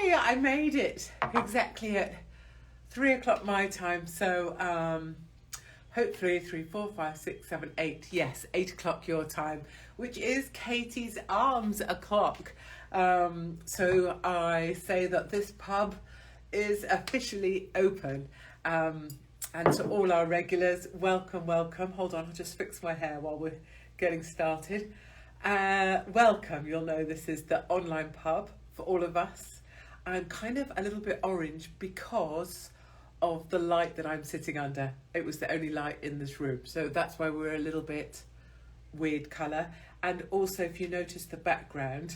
Hey, I made it exactly at 3 o'clock my time. So hopefully 3, 4, 5, 6, 7, 8. Yes, 8 o'clock your time, which is Katie's Arms o'clock. So I say that this pub is officially open. And to all our regulars, welcome, welcome. Hold on, I'll just fix my hair while we're getting started. Welcome. You'll know this is the online pub for all of us. I'm kind of a little bit orange because of the light that I'm sitting under. It was the only light in this room, so that's why we're a little bit weird colour. And also, if you notice the background,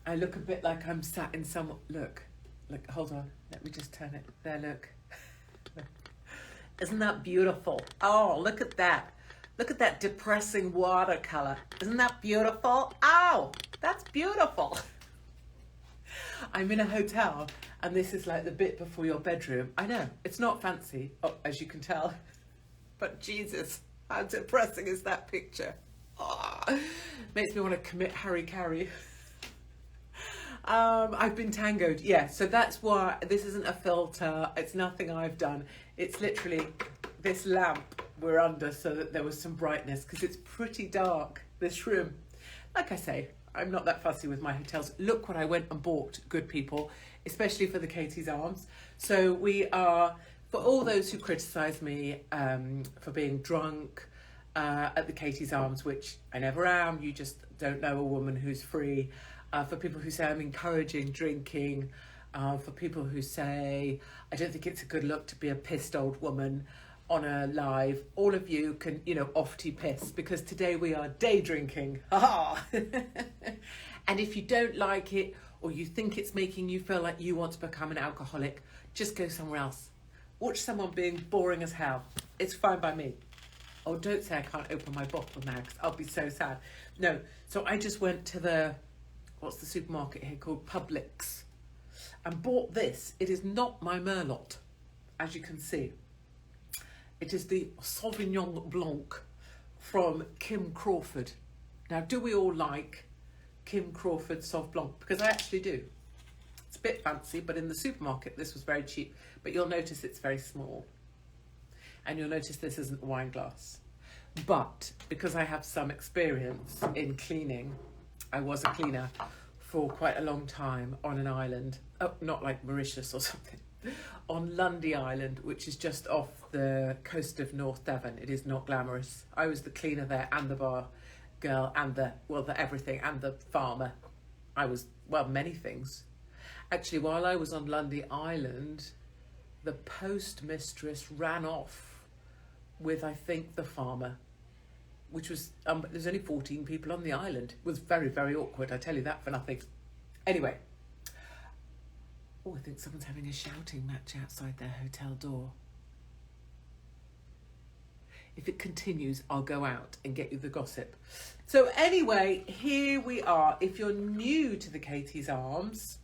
I look a bit like I'm sat in some... Look, hold on, let me just turn it. There, look. Isn't that beautiful? Oh, look at that. Look at that depressing watercolour. Isn't that beautiful? Oh, that's beautiful. I'm in a hotel and this is like the bit before your bedroom. I know, it's not fancy, as you can tell. But Jesus, how depressing is that picture? Oh, makes me want to commit Harry. I've been tangoed. Yeah, so that's why this isn't a filter. It's nothing I've done. It's literally this lamp we're under so that there was some brightness because it's pretty dark, this room. Like I say, I'm not that fussy with my hotels. Look what I went and bought, good people, especially for the Katie's Arms. So we are, for all those who criticise me for being drunk at the Katie's Arms, which I never am, you just don't know a woman who's free. For people who say I'm encouraging drinking, for people who say I don't think it's a good look to be a pissed old woman on a live, all of you can, off-tea piss, because today we are day drinking. And if you don't like it, or you think it's making you feel like you want to become an alcoholic, just go somewhere else. Watch someone being boring as hell. It's fine by me. Oh, don't say I can't open my bottle now, because I'll be so sad. No, so I just went to the, what's the supermarket here called? Publix, and bought this. It is not my Merlot, as you can see. It is the Sauvignon Blanc from Kim Crawford. Now, do we all like Kim Crawford Sauv Blanc? Because I actually do. It's a bit fancy, but in the supermarket, this was very cheap. But you'll notice it's very small. And you'll notice this isn't a wine glass. But because I have some experience in cleaning, I was a cleaner for quite a long time on an island. Oh, not like Mauritius or something. On Lundy Island, which is just off the coast of North Devon. It is not glamorous. I was the cleaner there and the bar girl and the everything and the farmer. I was, many things. Actually, while I was on Lundy Island, the postmistress ran off with, I think, the farmer, which was, there's only 14 people on the island. It was very, very awkward, I tell you that for nothing. Anyway. Oh, I think someone's having a shouting match outside their hotel door. If it continues, I'll go out and get you the gossip. So anyway, here we are. If you're new to the Katie's Arms,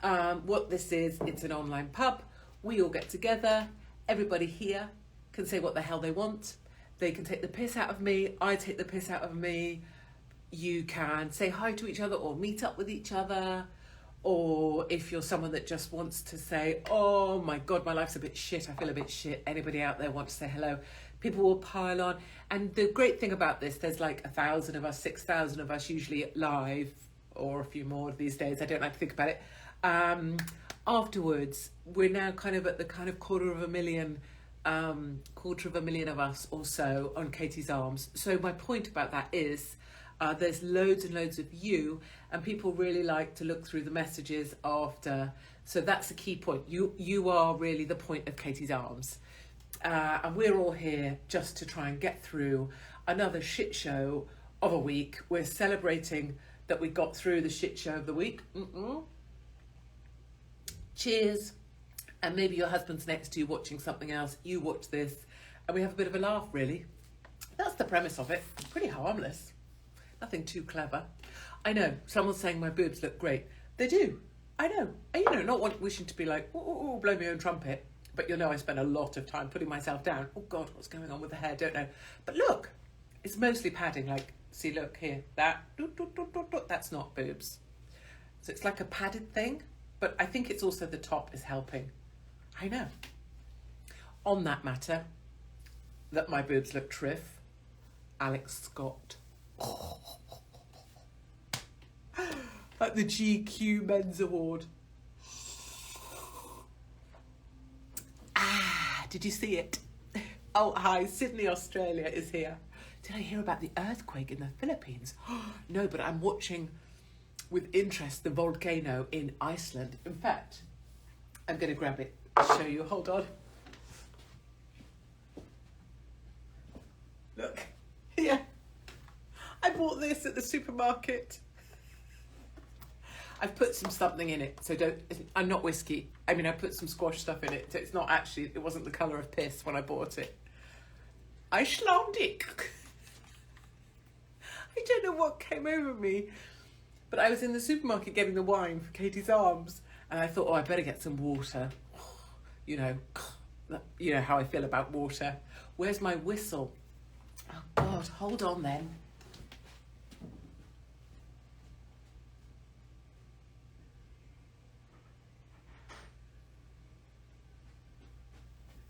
what this is, it's an online pub. We all get together. Everybody here can say what the hell they want. They can take the piss out of me. I take the piss out of me. You can say hi to each other or meet up with each other. Or if you're someone that just wants to say, oh my God, my life's a bit shit, I feel a bit shit, anybody out there want to say hello, people will pile on. And the great thing about this, there's like 1,000 of us, 6,000 of us usually live, or a few more these days, I don't like to think about it. Afterwards, we're now kind of at the kind of quarter of a million of us or so on Katie's Arms. So my point about that is, there's loads and loads of you, and people really like to look through the messages after. So that's the key point. You are really the point of Katie's Arms. And we're all here just to try and get through another shit show of a week. We're celebrating that we got through the shit show of the week. Cheers. And maybe your husband's next to you watching something else. You watch this and we have a bit of a laugh, really. That's the premise of it. Pretty harmless. Nothing too clever. I know, someone's saying my boobs look great. They do. I know. And, not wishing to be like, blow my own trumpet. But I spend a lot of time putting myself down. Oh God, what's going on with the hair? Don't know. But look, it's mostly padding. Like, see, look here. That's not boobs. So it's like a padded thing, but I think it's also the top is helping. I know. On that matter, that my boobs look triff, Alex Scott. At the GQ Men's Award. Did you see it? Oh, hi, Sydney, Australia is here. Did I hear about the earthquake in the Philippines? No, but I'm watching with interest the volcano in Iceland. In fact, I'm going to grab it to show you. Hold on. Look, here. I bought this at the supermarket. I've put something in it, so I'm not whiskey. I mean, I put some squash stuff in it, so it's not actually, it wasn't the colour of piss when I bought it. Icelandic. I don't know what came over me, but I was in the supermarket getting the wine for Katie's Arms, and I thought, I better get some water. You know how I feel about water. Where's my whistle? Oh God, hold on then.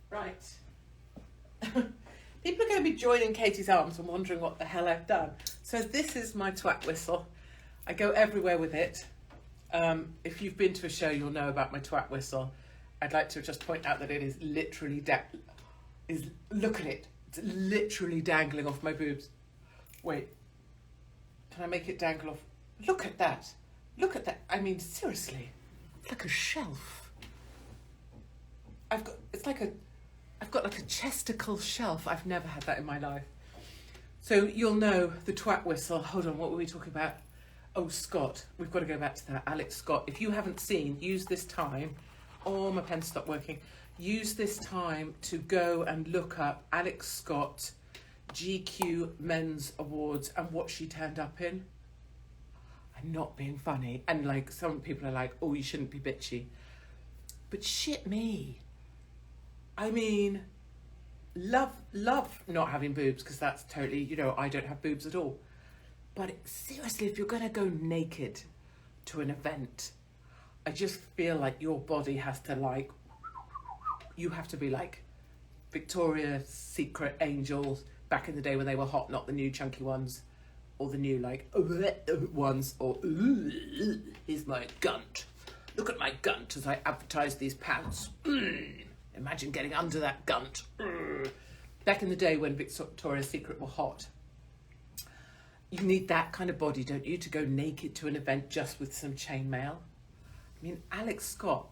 Right. People are going to be joining Katie's Arms and wondering what the hell I've done. So this is my twat whistle. I go everywhere with it. If you've been to a show, you'll know about my twat whistle. I'd like to just point out that it is literally look at it. It's literally dangling off my boobs. Wait. Can I make it dangle off? Look at that. Look at that. I mean, seriously. It's like a shelf. I've got like a chesticle shelf. I've never had that in my life. So you'll know the twat whistle. Hold on, what were we talking about? Oh, Scott. We've got to go back to that. Alex Scott. If you haven't seen, use this time. Oh, my pen stopped working. Use this time to go and look up Alex Scott GQ Men's Awards and what she turned up in. I'm not being funny. And like some people are like, oh, you shouldn't be bitchy. But shit me. I mean, love not having boobs, because that's totally, I don't have boobs at all. But seriously, if you're going to go naked to an event, I just feel like your body has to you have to be like Victoria's Secret angels back in the day when they were hot, not the new chunky ones, or the new ones, or here's my gunt. Look at my gunt as I advertise these pants. Imagine getting under that gunt. Back in the day when Victoria's Secret were hot. You need that kind of body, don't you, to go naked to an event just with some chainmail? I mean, Alex Scott,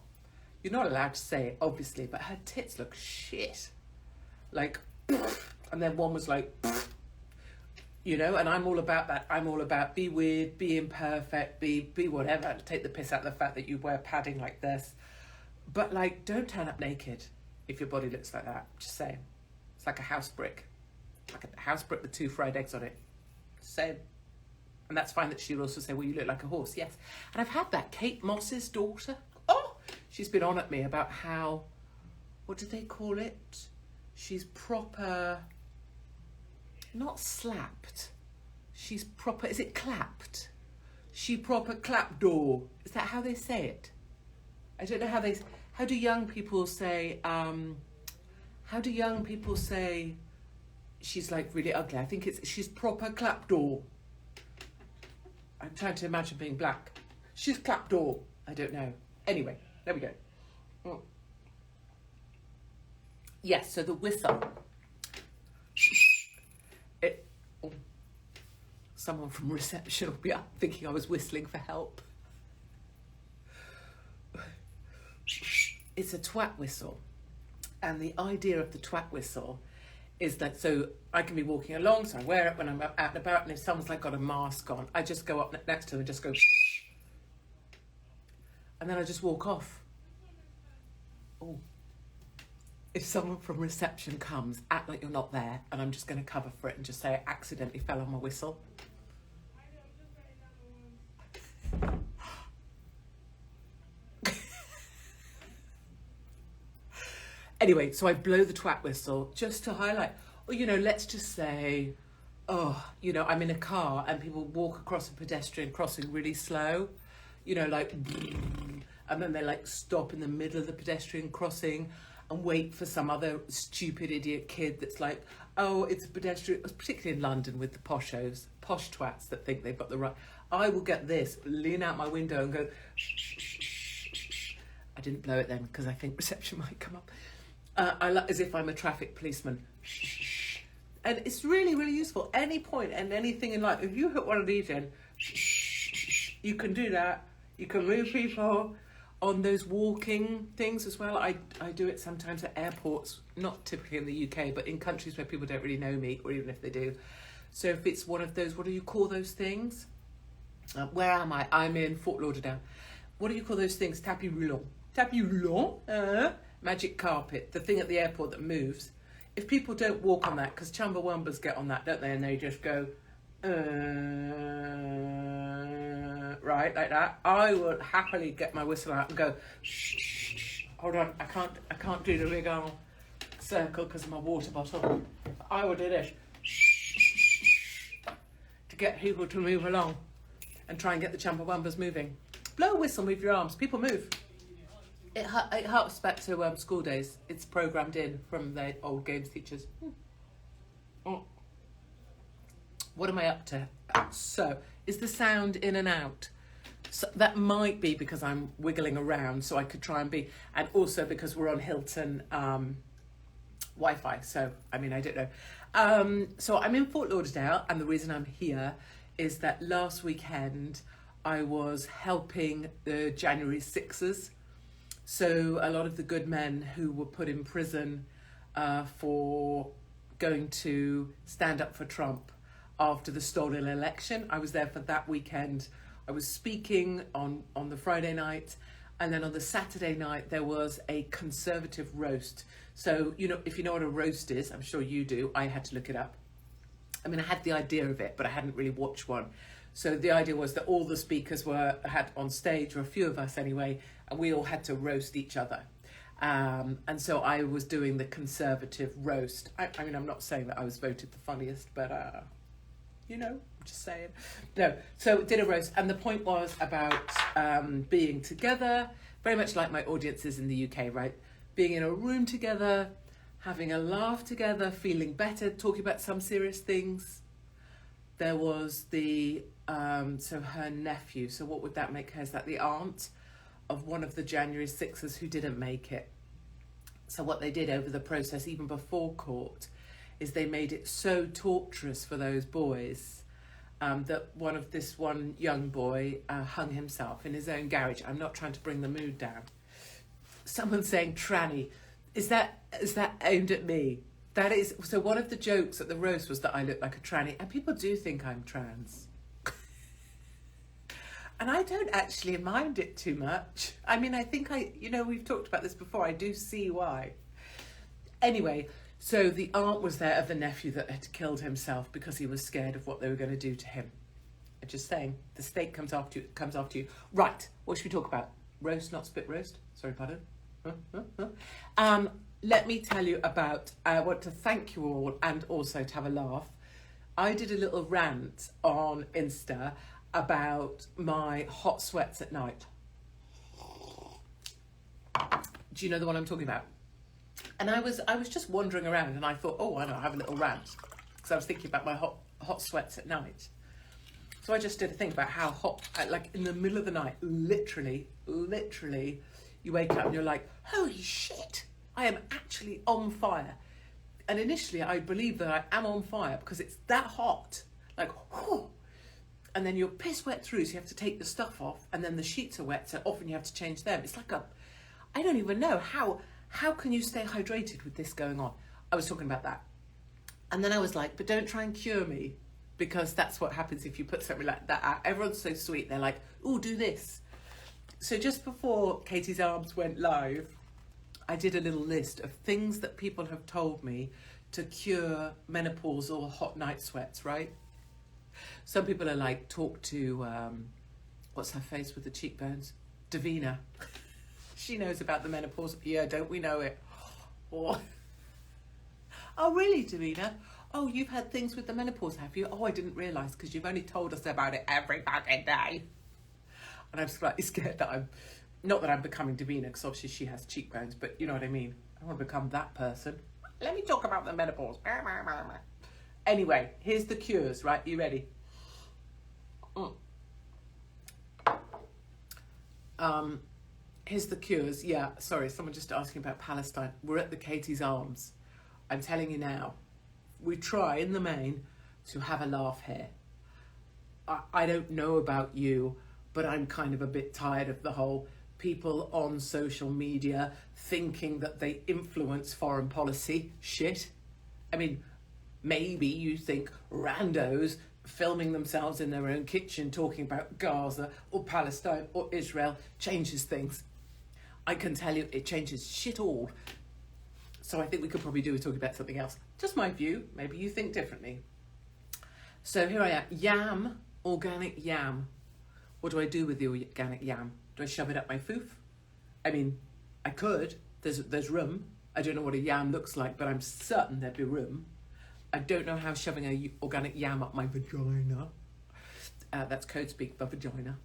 you're not allowed to say it, obviously, but her tits look shit. Like, and then one was like, and I'm all about that. I'm all about be weird, be imperfect, be whatever. Take the piss out of the fact that you wear padding like this. But don't turn up naked if your body looks like that. Just saying. It's like a house brick. Like a house brick with 2 fried eggs on it. Same. And that's fine that she'll also say, well, you look like a horse. Yes. And I've had that. Kate Moss's daughter. Oh, she's been on at me about how, what do they call it? She's proper, not slapped. She's proper, is it clapped? She proper clap door. Is that how they say it? I don't know how do young people say, she's like really ugly? I think she's proper clap door. I'm trying to imagine being black. She's clap door. I don't know. Anyway, there we go. Yes, so the whistle. Someone from reception will be up thinking I was whistling for help. It's a twat whistle. And the idea of the twat whistle is that, so I can be walking along, so I wear it when I'm out and about, and if someone's got a mask on, I just go up next to them and just go, and then I just walk off. Oh. If someone from reception comes, act like you're not there, and I'm just going to cover for it and just say I accidentally fell on my whistle. Anyway, so I blow the twat whistle just to highlight, or, let's just say, I'm in a car and people walk across a pedestrian crossing really slow. you know, like, and then they like stop in the middle of the pedestrian crossing and wait for some other stupid idiot kid that's like, oh, it's a pedestrian, particularly in London with the posh twats that think they've got the right. I will get this, lean out my window and go, shh, shh, shh, shh, shh, shh. I didn't blow it then because I think reception might come up. As if I'm a traffic policeman. Shh, shh, shh. And it's really, really useful. Any point and anything in life, if you hit one of these in, shh, shh, shh, shh, you can do that. You can move people on those walking things as well. I do it sometimes at airports, not typically in the UK, but in countries where people don't really know me, or even if they do. So if it's one of those, what do you call those things? Where am I? I'm in Fort Lauderdale. What do you call those things? Tapis roulant. Tapis roulant, magic carpet, the thing at the airport that moves. If people don't walk on that, because Chumbawambas get on that, don't they? And they just go, right, like that. I would happily get my whistle out and go, shh, shh, shh. Hold on, I can't do the big old circle because of my water bottle. I would do this, shh, shh, shh, shh, to get people to move along and try and get the Chumbawambas moving. Blow a whistle, move your arms, people move. It harks back to school days. It's programmed in from the old games teachers. What am I up to? So, is the sound in and out? So that might be because I'm wiggling around, so I could try and be, and also because we're on Hilton Wi-Fi. So, I mean, I don't know. So I'm in Fort Lauderdale, and the reason I'm here is that last weekend I was helping the January 6ers. So a lot of the good men who were put in prison for going to stand up for Trump after the stolen election. I was there for that weekend. I was speaking on the Friday night, and then on the Saturday night there was a conservative roast. So, you know, if you know what a roast is, I'm sure you do, I had to look it up. I mean, I had the idea of it, but I hadn't really watched one. So the idea was that all the speakers had on stage, or a few of us anyway, and we all had to roast each other. And so I was doing the conservative roast. I mean, I'm not saying that I was voted the funniest, but, you know, I'm just saying. No, so did a roast. And the point was about being together, very much like my audiences in the UK, right? Being in a room together, having a laugh together, feeling better, talking about some serious things. There was so her nephew, so what would that make her? Is that the aunt of one of the January 6ers who didn't make it? So what they did over the process, even before court, is they made it so torturous for those boys that one young boy hung himself in his own garage. I'm not trying to bring the mood down. Someone's saying tranny. Is that aimed at me? That is, so one of the jokes at the roast was that I look like a tranny, and people do think I'm trans. And I don't actually mind it too much. I mean, I think we've talked about this before, I do see why. Anyway, so the aunt was there of the nephew that had killed himself because he was scared of what they were going to do to him. I'm just saying, the state comes after you. Right, what should we talk about? Roast, not spit roast? Sorry, pardon? Let me tell you about, I want to thank you all and also to have a laugh. I did a little rant on Insta about my hot sweats at night. Do you know the one I'm talking about? And I was just wandering around and I thought, oh, why not have a little rant? Because I was thinking about my hot sweats at night. So I just did a thing about how hot, like in the middle of the night, literally, you wake up and you're like, holy shit, I am actually on fire. And initially I believe that I am on fire because it's that hot, like, whew. And then you're piss wet through, so you have to take the stuff off, and then the sheets are wet, so often you have to change them. It's like I don't even know, how can you stay hydrated with this going on? I was talking about that. And then I was like, but don't try and cure me, because that's what happens if you put something like that out. Everyone's so sweet, they're like, oh, do this. So just before Katie's Arms went live, I did a little list of things that people have told me to cure menopause or hot night sweats, right? Some people are like, talk to, what's her face with the cheekbones? Davina. She knows about the menopause. Yeah, don't we know it? Oh, really, Davina? Oh, you've had things with the menopause, have you? Oh, I didn't realise, because you've only told us about it every fucking day. And I'm slightly scared that not that I'm becoming Davina, because obviously she has cheekbones, but you know what I mean. I don't want to become that person. Let me talk about the menopause. Anyway, here's the cures, right? You ready? Here's the cures. Yeah, sorry, someone just asking about Palestine. We're at the Katie's Arms. I'm telling you now, we try in the main to have a laugh here. I don't know about you, but I'm kind of a bit tired of the whole people on social media thinking that they influence foreign policy shit. I mean, maybe you think randos filming themselves in their own kitchen talking about Gaza or Palestine or Israel changes things. I can tell you it changes shit all. So I think we could probably do with talking about something else. Just my view. Maybe you think differently. So here I am. Yam, organic yam. What do I do with the organic yam? Do I shove it up my foof? I mean, I could. There's room. I don't know what a yam looks like, but I'm certain there'd be room. I don't know how shoving a organic yam up my vagina. That's code speak for vagina.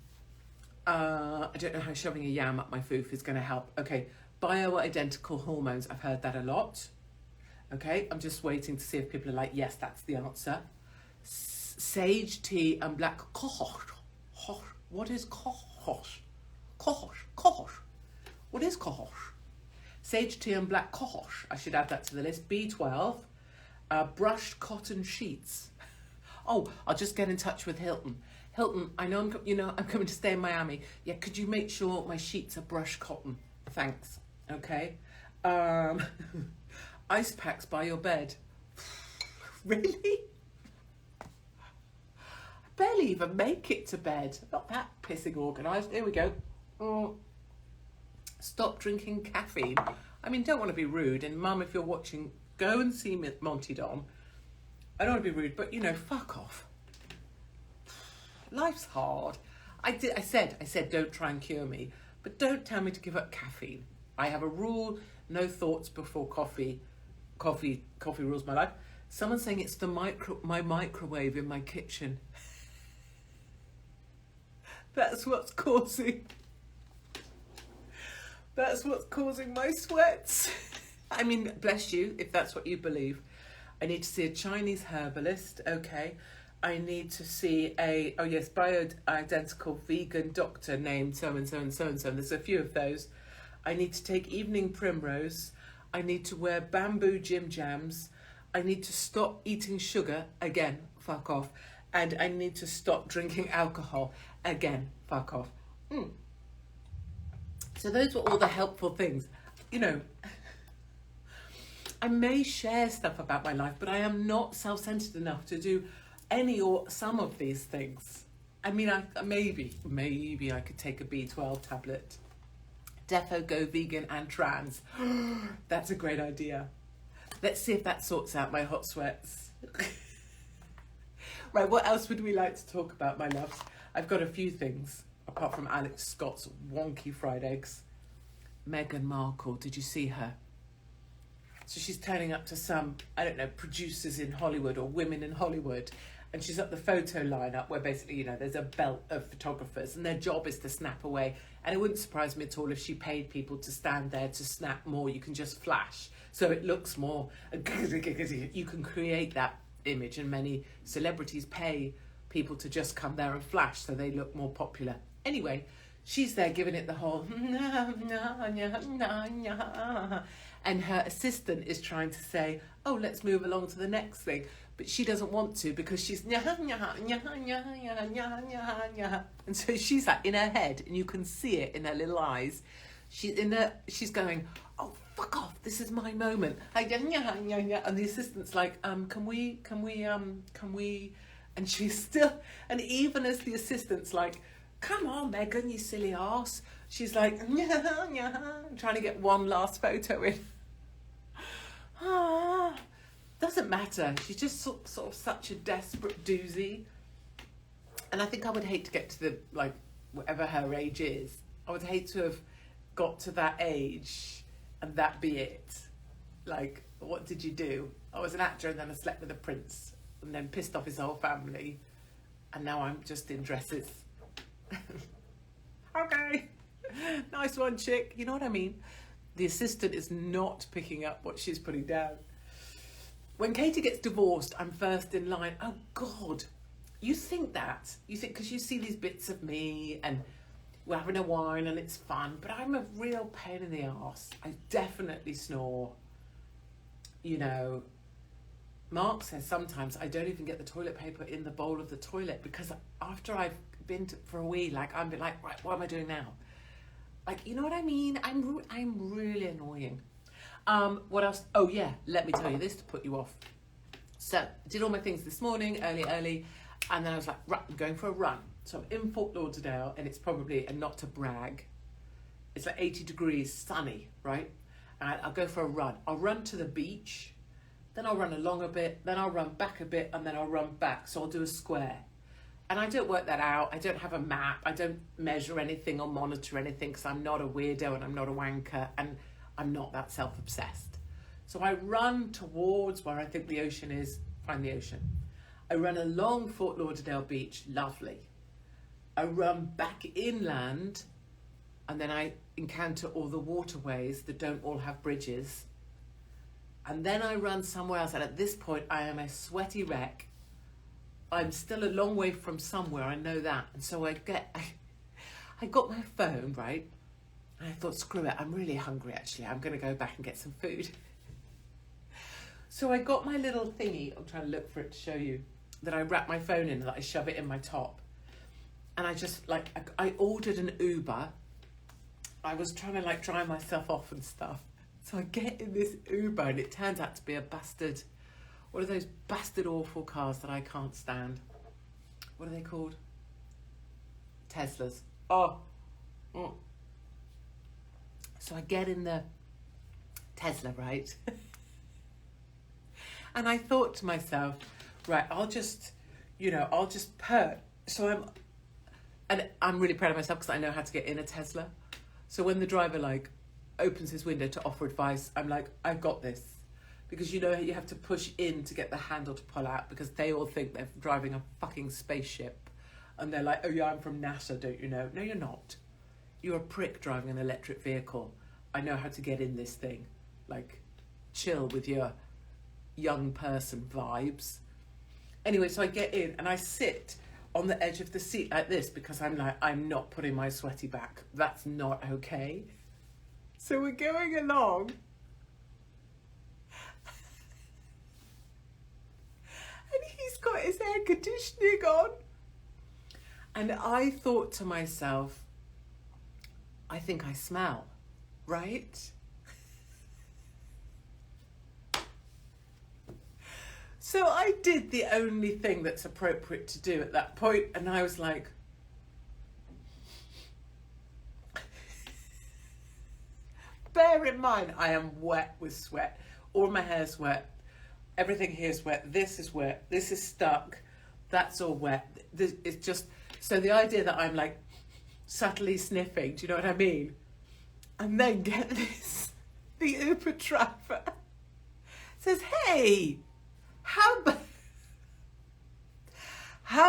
I don't know how shoving a yam up my foof is going to help. Okay, bioidentical hormones. I've heard that a lot. Okay, I'm just waiting to see if people are like, yes, that's the answer. Sage tea and black cohosh. What is cohosh? Cohosh. What is cohosh? Sage tea and black cohosh. I should add that to the list. B12. Brushed cotton sheets. Oh, I'll just get in touch with Hilton. Hilton, I know I'm coming to stay in Miami. Yeah, could you make sure my sheets are brushed cotton? Thanks. Okay. Ice packs by your bed. Really? I barely even make it to bed. Not that pissing organised. Here we go. Stop drinking caffeine. I mean, don't want to be rude. And Mum, if you're watching, go and see Monty Don. I don't want to be rude, but fuck off. Life's hard. I said don't try and cure me, but don't tell me to give up caffeine. I have a rule: no thoughts before coffee. Coffee rules my life. Someone's saying it's my microwave in my kitchen. That's what's causing my sweats. I mean, bless you if that's what you believe. I need to see a Chinese herbalist. Okay. I need to see bioidentical vegan doctor named so and so and so and so. There's a few of those. I need to take evening primrose. I need to wear bamboo gym jams. I need to stop eating sugar. Again, fuck off. And I need to stop drinking alcohol. Again, fuck off. So those were all the helpful things. I may share stuff about my life, but I am not self-centered enough to do any or some of these things. I mean, maybe I could take a B12 tablet. Defo go vegan and trans. That's a great idea. Let's see if that sorts out my hot sweats. Right, what else would we like to talk about, my loves? I've got a few things, apart from Alex Scott's wonky fried eggs. Meghan Markle, did you see her? So she's turning up to some, producers in Hollywood or women in Hollywood. And she's at the photo lineup where basically, there's a belt of photographers and their job is to snap away. And it wouldn't surprise me at all if she paid people to stand there to snap more. You can just flash. So it looks more, you can create that image, and many celebrities pay people to just come there and flash so they look more popular. Anyway, she's there giving it the whole and her assistant is trying to say, oh, let's move along to the next thing. But she doesn't want to because she's and so she's like in her head, and you can see it in her little eyes. She's going, oh, fuck off, this is my moment. And the assistant's like, can we, and she's still, and even as the assistant's like, come on, Meghan, you silly arse, she's like, trying to get one last photo in. Doesn't matter. She's just sort of such a desperate doozy. And I think I would hate to get to the, whatever her age is, I would hate to have got to that age and that be it. Like, what did you do? I was an actor and then I slept with a prince and then pissed off his whole family. And now I'm just in dresses. Okay. Nice one, chick. You know what I mean? The assistant is not picking up what she's putting down. When Katie gets divorced, I'm first in line. Oh, God. You think that. You think, because you see these bits of me and we're having a wine and it's fun, but I'm a real pain in the arse. I definitely snore. You know, Mark says sometimes I don't even get the toilet paper in the bowl of the toilet because after I've been for a wee, like, I'm like, right, what am I doing now? Like, you know what I mean? I'm really annoying. What else? Oh, yeah, let me tell you this to put you off. So, did all my things this morning, early, and then I was like, right, I'm going for a run. So I'm in Fort Lauderdale, and it's probably, and not to brag, it's like 80 degrees, sunny, right? And I'll go for a run. I'll run to the beach, then I'll run along a bit, then I'll run back a bit, and then I'll run back. So I'll do a square. And I don't work that out. I don't have a map. I don't measure anything or monitor anything because I'm not a weirdo and I'm not a wanker and I'm not that self-obsessed. So I run towards where I think the ocean is, find the ocean. I run along Fort Lauderdale Beach, lovely. I run back inland and then I encounter all the waterways that don't all have bridges. And then I run somewhere else. And at this point, I am a sweaty wreck. I'm still a long way from somewhere, I know that. And so I got my phone, right? And I thought, screw it, I'm really hungry actually. I'm going to go back and get some food. So I got my little thingy, I'm trying to look for it to show you, that I wrap my phone in, that I shove it in my top. And I just, like, I ordered an Uber. I was trying to, like, dry myself off and stuff. So I get in this Uber and it turns out to be a bastard, what are those bastard awful cars that I can't stand? What are they called? Teslas. Oh. So I get in the Tesla, right? And I thought to myself, right, I'll just perk. So I'm really proud of myself because I know how to get in a Tesla. So when the driver, like, opens his window to offer advice, I'm like, I've got this. Because you know you have to push in to get the handle to pull out because they all think they're driving a fucking spaceship. And they're like, oh yeah, I'm from NASA, don't you know? No, you're not. You're a prick driving an electric vehicle. I know how to get in this thing. Like, chill with your young person vibes. Anyway, so I get in and I sit on the edge of the seat like this because I'm like, I'm not putting my sweaty back. That's not okay. So we're going along. And he's got his air conditioning on. And I thought to myself, I think I smell, right? So I did the only thing that's appropriate to do at that point, and I was like, bear in mind, I am wet with sweat. All my hair's wet. Everything here is wet. This is wet. This is stuck. That's all wet. This is just, so the idea that I'm like subtly sniffing, do you know what I mean? And then get this, the Uber driver says, hey, how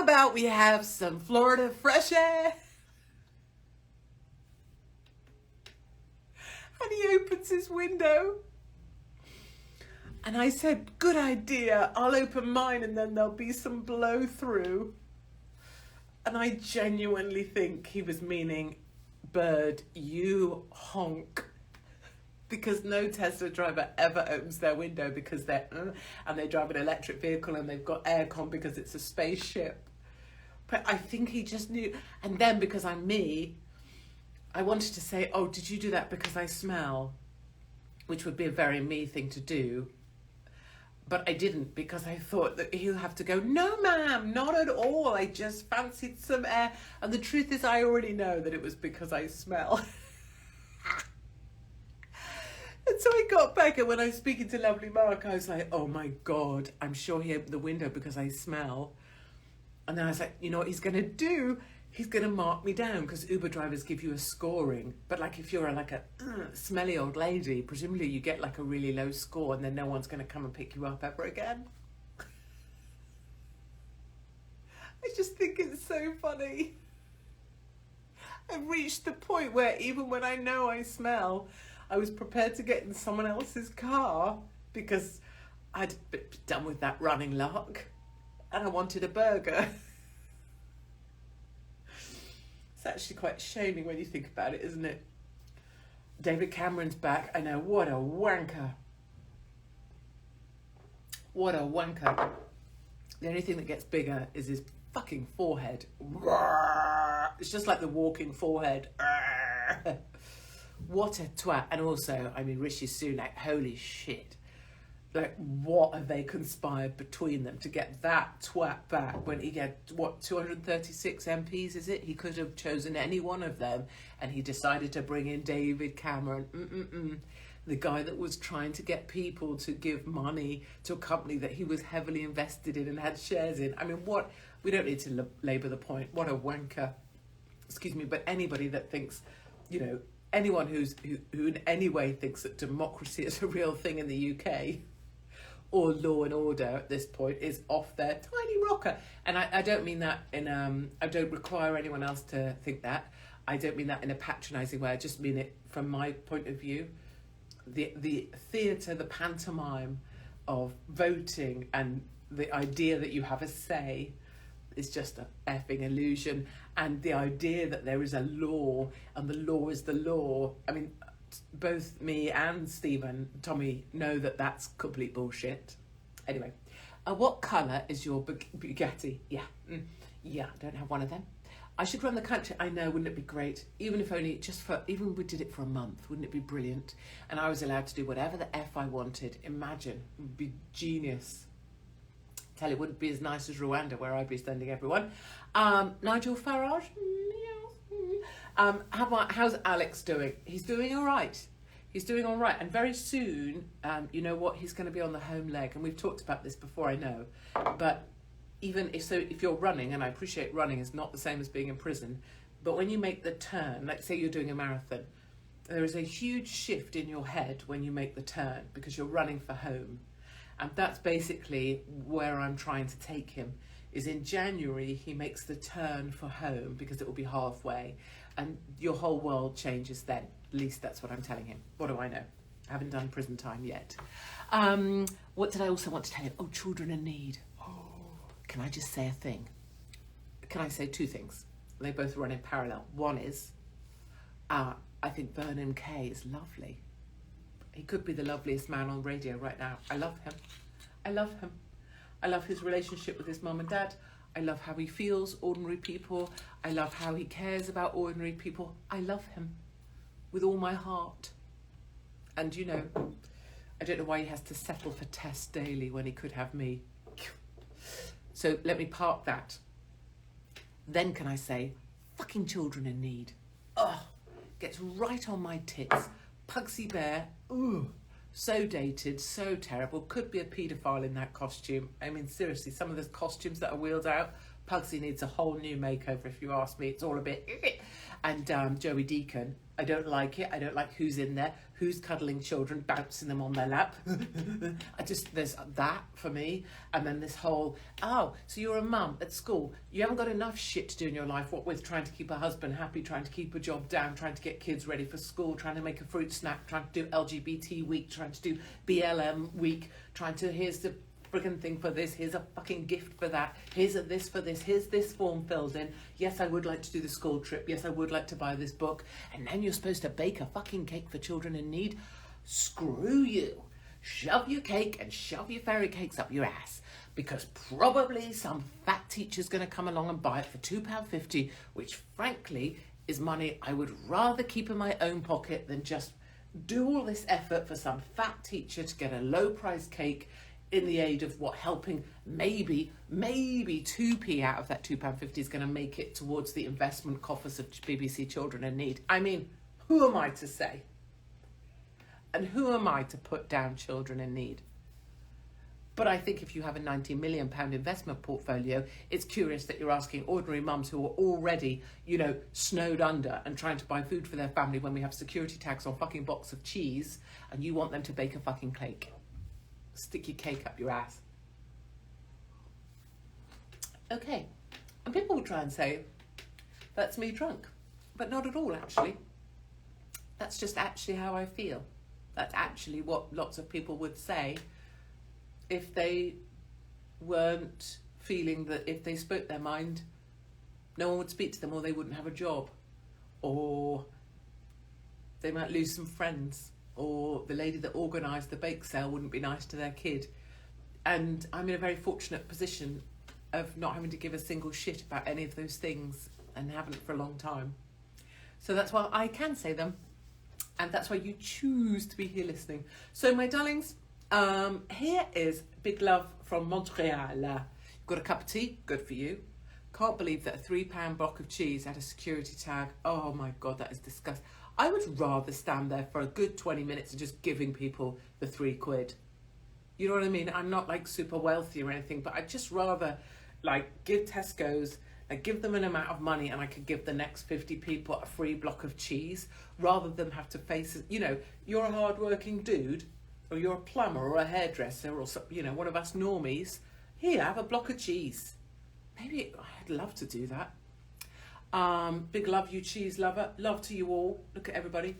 about we have some Florida fresh air? And he opens his window. And I said, good idea, I'll open mine and then there'll be some blow through. And I genuinely think he was meaning, bird, you honk. Because no Tesla driver ever opens their window because they're, and they drive an electric vehicle and they've got aircon because it's a spaceship. But I think he just knew. And then because I'm me, I wanted to say, oh, did you do that because I smell? Which would be a very me thing to do. But I didn't because I thought that he'll have to go, no, ma'am, not at all. I just fancied some air. And the truth is I already know that it was because I smell. And so I got back and when I was speaking to lovely Mark, I was like, oh my God, I'm sure he opened the window because I smell. And then I was like, you know what he's going to do? He's going to mark me down because Uber drivers give you a scoring. But like if you're like a smelly old lady, presumably you get like a really low score and then no one's going to come and pick you up ever again. I just think it's so funny. I've reached the point where even when I know I smell, I was prepared to get in someone else's car because I'd been done with that running lark and I wanted a burger. It's actually quite shaming when you think about it, isn't it? David Cameron's back. I know, what a wanker. What a wanker. The only thing that gets bigger is his fucking forehead. It's just like the walking forehead. What a twat. And also, I mean, Rishi Sunak, holy shit. Like, what have they conspired between them to get that twat back when he get, 236 MPs, is it? He could have chosen any one of them, and he decided to bring in David Cameron. The guy that was trying to get people to give money to a company that he was heavily invested in and had shares in. I mean, what? We don't need to labour the point. What a wanker. Excuse me, but anybody that thinks, anyone who in any way thinks that democracy is a real thing in the UK or law and order at this point is off their tiny rocker. And I don't mean that in, I don't require anyone else to think that. I don't mean that in a patronising way. I just mean it from my point of view. The theatre, the pantomime of voting and the idea that you have a say is just an effing illusion. And the idea that there is a law and the law is the law. I mean, both me and Stephen, Tommy, know that that's complete bullshit. Anyway, what colour is your Bugatti? Yeah, I don't have one of them. I should run the country. I know, wouldn't it be great? Even if only even we did it for a month, wouldn't it be brilliant? And I was allowed to do whatever the F I wanted. Imagine, it would be genius. Tell you, it wouldn't be as nice as Rwanda, where I'd be sending everyone. Nigel Farage? How's Alex doing? He's doing all right. He's doing all right. And very soon, you know what? He's going to be on the home leg. And we've talked about this before, I know. But if you're running, and I appreciate running is not the same as being in prison, but when you make the turn, let's say you're doing a marathon, there is a huge shift in your head when you make the turn because you're running for home. And that's basically where I'm trying to take him, is in January he makes the turn for home because it will be halfway and your whole world changes then. At least that's what I'm telling him. What do I know? I haven't done prison time yet. What did I also want to tell you? Oh, children in need. Can I just say a thing? Can I say two things? They both run in parallel. One is, I think Vernon Kay is lovely. He could be the loveliest man on radio right now. I love him. I love him. I love his relationship with his mum and dad. I love how he feels ordinary people. I love how he cares about ordinary people. I love him with all my heart. And I don't know why he has to settle for Tess Daly when he could have me. So let me park that. Then can I say, fucking children in need. Gets right on my tits. Pugsy Bear, so dated, so terrible. Could be a paedophile in that costume. I mean, seriously, some of the costumes that are wheeled out, Pugsy needs a whole new makeover, if you ask me. It's all a bit... And Joey Deacon, I don't like it. I don't like who's in there, who's cuddling children, bouncing them on their lap. There's that for me. And then this whole, so you're a mum at school. You haven't got enough shit to do in your life, what with trying to keep a husband happy, trying to keep a job down, trying to get kids ready for school, trying to make a fruit snack, trying to do LGBT week, trying to do BLM week, here's the friggin' thing for this, here's a fucking gift for that, here's a this for this, here's this form filled in, yes I would like to do the school trip, yes I would like to buy this book, and then you're supposed to bake a fucking cake for children in need. Screw you. Shove your cake and shove your fairy cakes up your ass, because probably some fat teacher's going to come along and buy it for £2.50, which frankly is money I would rather keep in my own pocket than just do all this effort for some fat teacher to get a low price cake in the aid of helping maybe 2p out of that £2.50 is going to make it towards the investment coffers of BBC Children in Need. I mean, who am I to say? And who am I to put down children in need? But I think if you have a £90 million investment portfolio, it's curious that you're asking ordinary mums who are already, snowed under and trying to buy food for their family when we have security tags on fucking box of cheese, and you want them to bake a fucking cake. Stick your cake up your ass. Okay. And people will try and say, that's me drunk. But not at all, actually. That's just actually how I feel. That's actually what lots of people would say if they weren't feeling that if they spoke their mind, no one would speak to them, or they wouldn't have a job, or they might lose some friends, or the lady that organised the bake sale wouldn't be nice to their kid. And I'm in a very fortunate position of not having to give a single shit about any of those things, and haven't for a long time. So that's why I can say them, and that's why you choose to be here listening. So my darlings, here is big love from Montreal. You've got a cup of tea, good for you. Can't believe that a £3 block of cheese had a security tag. Oh my God, that is disgusting. I would rather stand there for a good 20 minutes and just giving people the £3. You know what I mean? I'm not like super wealthy or anything, but I'd just rather like give Tesco's, give them an amount of money, and I could give the next 50 people a free block of cheese, rather than have to face it. You know, you're a hard-working dude, or you're a plumber or a hairdresser, or you know, one of us normies. Here, have a block of cheese. Maybe I'd love to do that. Big love, you cheese lover. Love to you all. Look at everybody.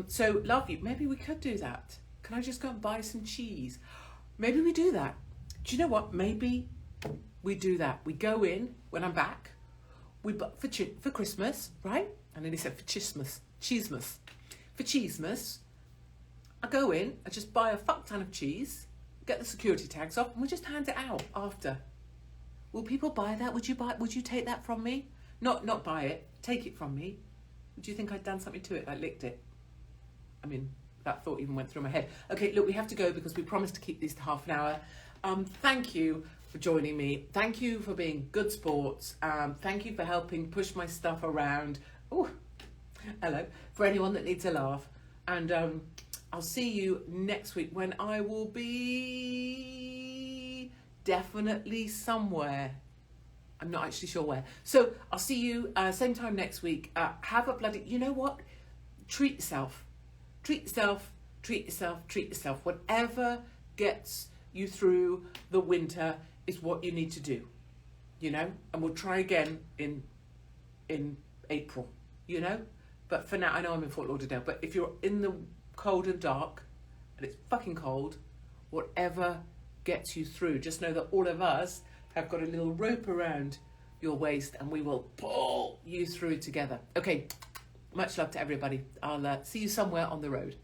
So love you. Maybe we could do that. Can I just go and buy some cheese? Maybe we do that. Do you know what? Maybe we do that. We go in when I'm back. For Christmas, right? I nearly said for Chismas. Cheesemas. For Cheesemas, I go in. I just buy a fuck ton of cheese. Get the security tags off, and we just hand it out after. Will people buy that? Would you take that from me? Not buy it. Take it from me. Would you think I'd done something to it? Like licked it? I mean, that thought even went through my head. Okay, look, we have to go because we promised to keep these to half an hour. Thank you for joining me. Thank you for being good sports. Thank you for helping push my stuff around. Oh, hello. For anyone that needs a laugh. And I'll see you next week when I will be definitely somewhere. I'm not actually sure where. So I'll see you same time next week. Have a bloody, you know what? Treat yourself. Treat yourself, treat yourself, treat yourself. Whatever gets you through the winter is what you need to do, you know? And we'll try again in April, you know? But for now, I know I'm in Fort Lauderdale, but if you're in the cold and dark, and it's fucking cold, whatever gets you through, just know that all of us have got a little rope around your waist, and we will pull you through together. Okay, much love to everybody. I'll see you somewhere on the road.